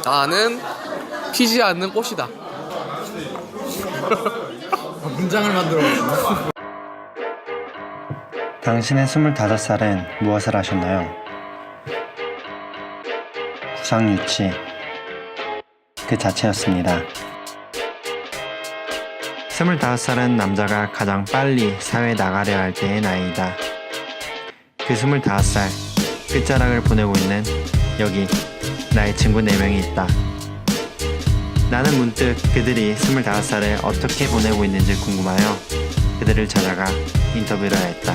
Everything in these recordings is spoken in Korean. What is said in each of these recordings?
나는 피지 않는 꽃이다. 문장을 만들어. 당신의 25살은 무엇을 하셨나요? 구상유치 그 자체였습니다. 25살은 남자가 가장 빨리 사회에 나가려 할 때의 나이이다. 그 25살 끝자락을 보내고 있는 여기 나의 친구 4명이 있다. 나는 문득 그들이 25살을 어떻게 보내고 있는지 궁금하여 그들을 찾아가 인터뷰를 했다.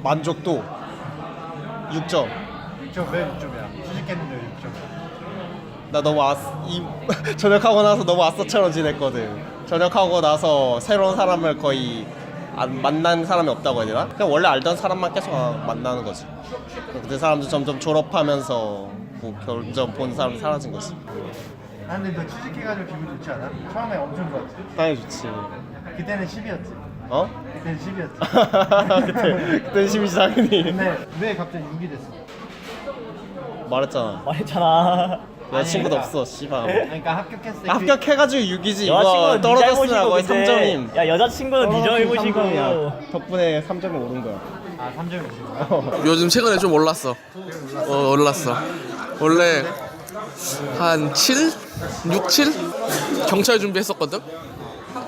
만족도 6점. 6점 왜 6점이야? 취직했는데 6점. 나 너무 전역하고 나서 너무 아싸처럼 지냈거든. 전역하고 나서 새로운 사람을 거의 안 만난 사람이 없다고 해야 되나? 그냥 원래 알던 사람만 계속 만나는 거지. 그 사람도 점점 졸업하면서 뭐 점점 본 사람이 사라진 거지. 아 근데 너 취직해가지고 기분 좋지 않아? 처음에 엄청 좋았지. 당연히 좋지. 그때는 10이었지. 어? 그때는 10이었지. 그때는 심히 당연히. 근데 왜 갑자기 6이 됐어? 말했잖아. 여자친구도 없어, 씨발. 그러니까 합격했을 때 합격해가지고 6이지. 이거 여자친구는 떨어졌으나 거의 3점임. 야 여자친구는 네 잘못이고. 덕분에 3점이 오른 거야. 아 3점이었어. 요즘 최근에 좀 올랐어. 올랐어. 원래 한 7? 6, 7? 경찰 준비했었거든?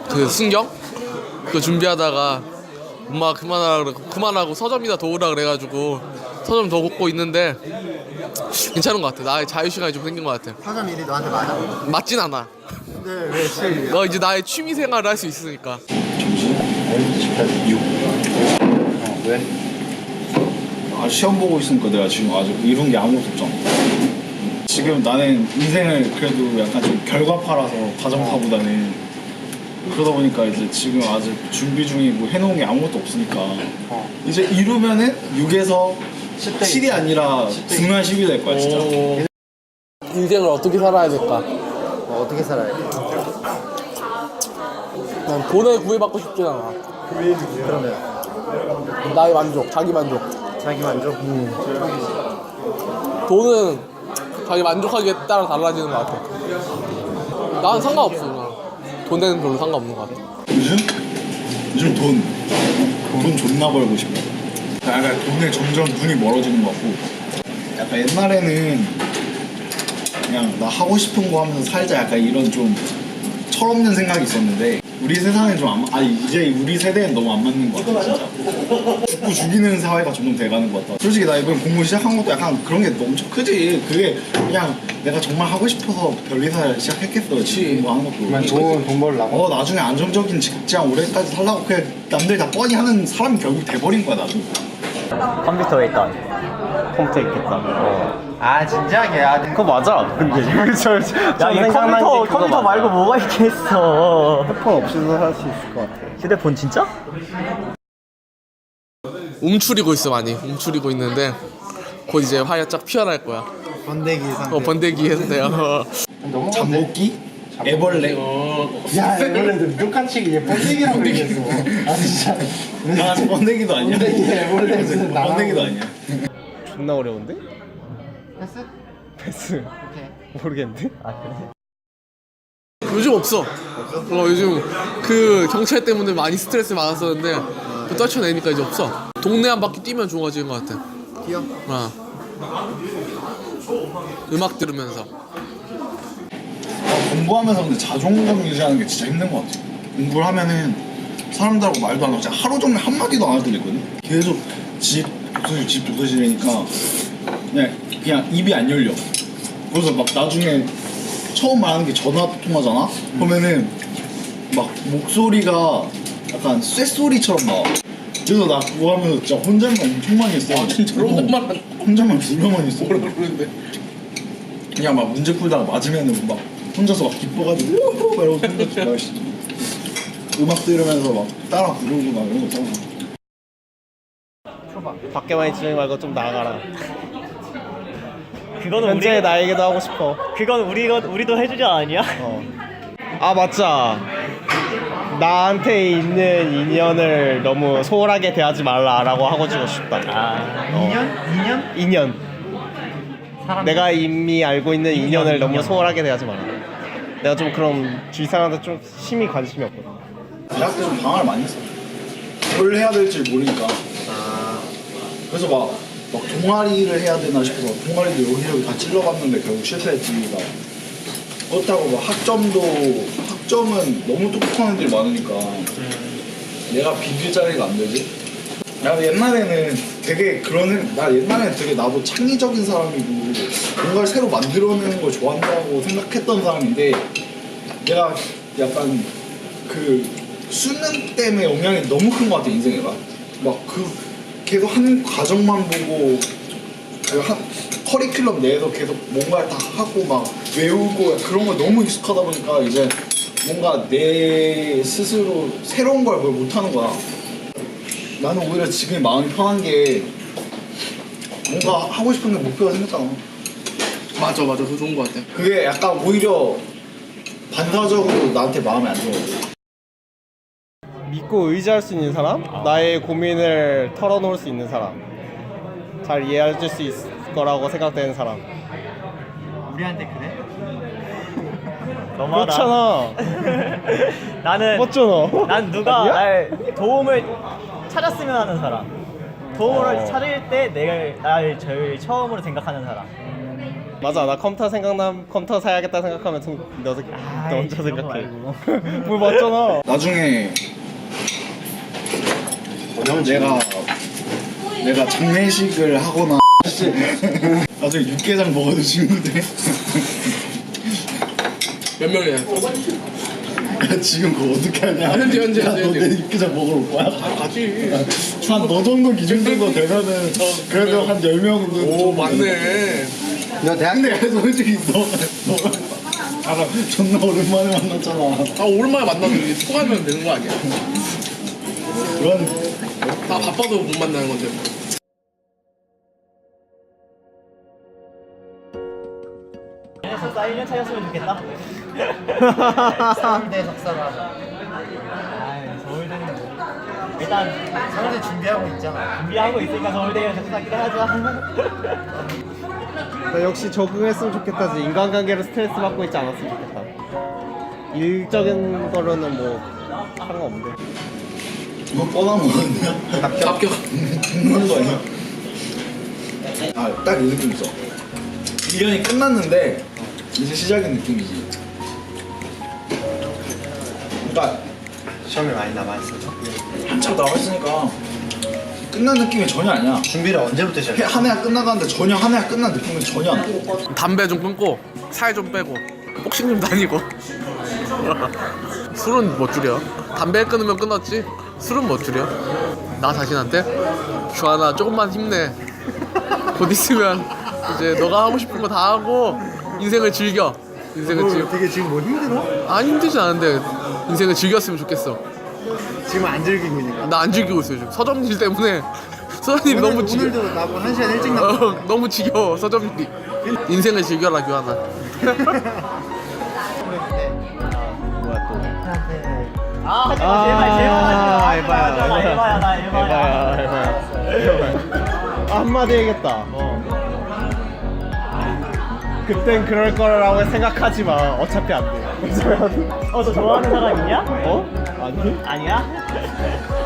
그 순경? 그 준비하다가 엄마 그만하고 서점이나 도우라 그래가지고 서점 더 걷고 있는데 괜찮은 것 같아. 나의 자유시간이 좀 생긴 것 같아. 서점 일이 너한테 맞아? 맞진 않아. 근데 왜 7이야? 너 이제 나의 취미생활을 할 수 있으니까. 왜? 아 시험 보고 있으니까 내가 지금 아직 이룬 게 아무것도 없잖아. 지금 나는 인생을 그래도 약간 좀 결과파라서 과정파보다는 그러다 보니까 이제 지금 아직 준비 중이고 해놓은 게 아무것도 없으니까 이제 이루면은 6에서 7이 아니라 9나 10이 될 거야 진짜. 인생을 어떻게 살아야 될까? 어떻게 살아야 돼? 난 돈에 구애받고 싶진 않아. 그러면 나의 만족, 자기 만족. 자기 만족? 돈은 자기 만족하기에 따라 달라지는 것 같아. 나는 상관없어. 그냥. 돈에는 별로 상관없는 것 같아. 요즘 돈 존나 벌고 싶어. 약간 돈에 점점 눈이 멀어지는 것 같고, 약간 옛날에는 그냥 나 하고 싶은 거 하면서 살자 약간 이런 좀 철없는 생각이 있었는데 우리 세상에 좀 이제 우리 세대엔 너무 안 맞는 것 같아 진짜. 죽고 죽이는 사회가 점점 돼가는 것 같아. 솔직히 나 이번 공부 시작한 것도 약간 그런 게 엄청 크지. 그게 그냥 내가 정말 하고 싶어서 변리사 시작했겠어. 공부하는 것도. 그만 돈 벌라고? 나중에 안정적인 직장 오래까지 살라고 그냥 남들 다 뻔히 하는 사람이 결국 돼버린 거야 나도. 컴퓨터에 있다. 컴퓨터 있겠다. 아 진지하게? 아 그거 맞아. 근데 야, 이 컴퓨터 말고 뭐가 있겠어. 핸드폰 없이도 할 수 있을 것 같아. 휴대폰 진짜? 움츠리고 있어 많이. 움츠리고 있는데 곧 이제 화야짝 피어날 거야. 번데기 상태. 번데기 해서 내가 잠복기? 애벌레? 야 원래 눈간치기 얘 번데기라고 얘기했어. 아 진짜. 아 번데기도 아니야. 번데기는 나랑. 번데기도 아니야. 존나 어려운데? 패스? 패스. 오케이. 모르겠는데? 아 그래? 요즘 없어. 요즘 그 경찰 때문에 많이 스트레스 많았었는데 또 떨쳐내니까 이제 없어. 동네 한 바퀴 뛰면 좋아지는 것 같아. 뛰어? 음악 들으면서. 공부하면서 근데 자존감 유지하는 게 진짜 힘든 것 같아. 공부를 하면은 사람들하고 말도 안 하고 진짜 하루 종일 한마디도 안 하더랬거든. 계속 집 독서실이니까 그냥 입이 안 열려. 그래서 막 나중에 처음 말하는 게 전화 통화잖아? 그러면은 막 목소리가 약간 쇳소리처럼 나와. 그래서 나 그거 하면서 진짜 혼잣말 엄청 많이 했어. 아 진짜로? 혼잣말 존나 많이 했어. 뭐라 그러는데? 그냥 막 문제 풀다가 맞으면은 막 혼자서 막 기뻐가지고 우후 막 이러고 혼자 막 음악 들으면서 막 따라 부르고 막 이런 거 있잖아. 밖에만 있지 말고 좀 나가라. 그거는 현재 나에게도 하고 싶어. 그건 우리도 해주지 않았냐? 아 맞자. 나한테 있는 인연을 너무 소홀하게 대하지 말라라고 하고 주고 싶다. 인연? 내가 이미 알고 있는 인연을 너무 소홀하게 대하지 마라. 내가 좀 그런 주위 사람한테 좀 심히 관심이 없거든. 대학 때 좀 방황을 많이 했어. 뭘 해야 될지 모르니까. 그래서 막 동아리를 해야 되나 싶어서 동아리도 여기저기 다 찔러봤는데 결국 실패했지. 그렇다고 막 학점은 너무 똑똑한 애들이 많으니까 내가 비빌 자리가 안 되지. 나 옛날에는 되게 나 옛날에는 되게 나도 창의적인 사람이고 뭔가를 새로 만들어내는 걸 좋아한다고 생각했던 사람인데 내가 약간 그 수능 때문에 영향이 너무 큰 것 같아 인생에. 막 그 계속 하는 과정만 보고 그 커리큘럼 내에서 계속 뭔가를 다 하고 막 외우고 그런 거 너무 익숙하다 보니까 이제 뭔가 내 스스로 새로운 걸 뭘 못하는 거야. 나는 오히려 지금 마음이 편한 게 뭔가 하고 싶은 게 목표가 생겼잖아. 맞아 그거 좋은 거 같아. 그게 약간 오히려 반사적으로 나한테 마음에 안 들어. 믿고 의지할 수 있는 사람, 나의 고민을 털어놓을 수 있는 사람, 잘 이해해줄 수 있을 거라고 생각되는 사람. 우리한테 그래? 너무하다. 그렇잖아. 나는 맞잖아. 난 누가 아니야? 날 도움을 찾았으면 하는 사람. 도움을 찾을 때 내가 날 제일 처음으로 생각하는 사람. 맞아, 나 컴퓨터 사야겠다 생각하면 너 혼자 그런 거 생각해. 말고. 뭐 맞잖아. 나중에 내가 장례식을 하거나 나중에 육개장 먹어도 친구들 몇 명이야? 야 지금 그거 어떻게 하냐. 현재. 너내 육개장 먹으러 올 거야? 가지. 한 너 정도 기준 정도 되면은 그래도 한 10명은 오 맞네. 야 근데 솔직히 너가 나랑 존나 오랜만에 만났잖아. 아 오랜만에 만나도 이제 통하면 되는 거 아니야? 그런 다 바빠도 못 만나는 건데. 석사 1년 차였으면 좋겠다. 서울대 석사를 하자. 서울대는 뭐. 일단 서울대 준비하고 있잖아. 준비하고 있으니까 서울대에 석사기로 하자. 나 역시 적응했으면 좋겠다. 인간관계로 스트레스 받고 있지 않았으면 좋겠다. 일적인 거로는 뭐 상관없는데. 뭐 뻔한 거거든요. 합격. 죽는 거 아니야? 딱 이 느낌 있어. 1년이 끝났는데 이제 시작인 느낌이지. 그러니까 시험이 많이 남아있어. 한참 남았으니까 끝난 느낌이 전혀 아니야. 준비를 언제부터 시작해? 한 해가 끝나가는데 전혀 한 해가 끝난 느낌은 전혀 안 나. 담배 좀 끊고 살 좀 빼고 복싱 좀 다니고. 술은 못 줄여. 담배 끊으면 끊었지. 술은 못 줄여. 나 자신한테 주하나 조금만 힘내. 곧 있으면 이제 너가 하고 싶은 거 다 하고 인생을 즐겨. 인생을 즐겨. 되게 지금 뭐 힘들어? 안 힘들진 않은데 인생을 즐겼으면 좋겠어. 지금 안 즐기고 있니까. 나 안 즐기고 있어요 지금. 서점일 때문에 서점일이 너무 지겨워. 오늘도 나보고 1시간 일찍 나왔어. 너무 지겨워 서점일이. 인생을 즐겨라 규하나. 아 하지마 제발 에바야. 나 에바야. 한마디 해야겠다. 그땐 그럴 거라고 생각하지 마. 어차피 안 돼. 너 좋아하는 사람 있냐? 어? 아니? 아니야?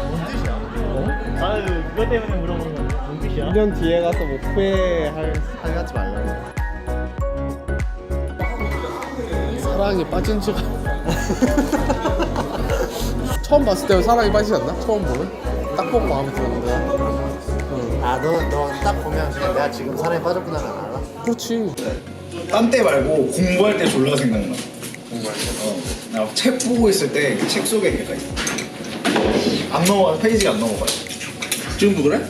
뭔 뜻이야? 나는 그것 때문에 물어보는 건데 뭔 뜻이야? 2년 뒤에 가서 뭐 후회하지 말라고. 사랑에 빠진 지가 처음 봤을 때 사랑에 빠지지 않나? 처음 보면? 딱 보고 마음에 들었는데. 아, 너 딱 보면 그냥 내가 지금 사랑에 빠졌구나는 알아? 그렇지. 딴 때 말고 공부할 때 졸라 생각나. 공부할 때? 나 책 보고 있을 때 책 속에 걔가 있어. 안 넘어가, 페이지가 안 넘어가요. 지금도 그래?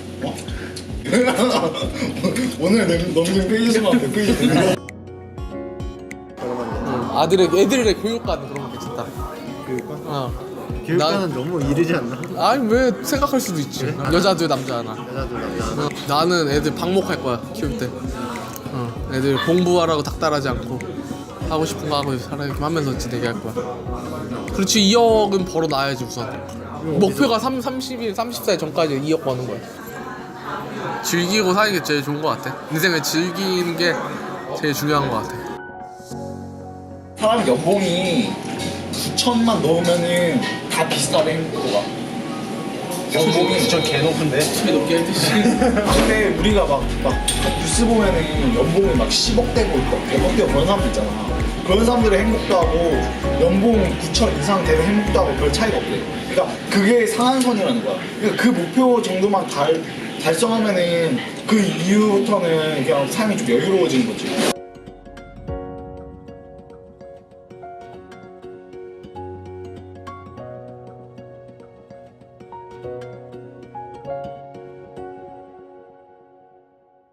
오늘 넘긴 페이지 수만 100페이지 되는 거. 애들의 교육관 그런 거 괜찮다. 교육관? 교육관은 너무 이르지 않나? 아니 왜 생각할 수도 있지. 여자도 남자나. 여자도 남자. 나는 애들 방목할 거야 키울 때. 애들 공부하라고 닥달하지 않고 하고 싶은 거 하고 살아 이렇게 하면서 지내게 할 거야. 그렇지 2억은 벌어놔야지 우선. 목표가 30살 전까지 2억 버는 거야. 즐기고 사는 게 제일 좋은 것 같아. 인생을 즐기는 게 제일 중요한 것 같아. 사람 연봉이 9천만 넣으면은 다 비싸대 행복도가. 연봉이 진짜 개 높은데? 높게 했듯이. 근데 우리가 막 뉴스 보면은 연봉이 막 10억 대고 있고 100억 대고 그런 사람들 있잖아. 그런 사람들의 행복도 하고 연봉 9천 이상 되는 행복도 하고 별 차이가 없대. 그러니까 그게 상한선이라는 거야. 그러니까 그 목표 정도만 달성하면은 그 이후부터는 그냥 삶이 좀 여유로워지는 거지.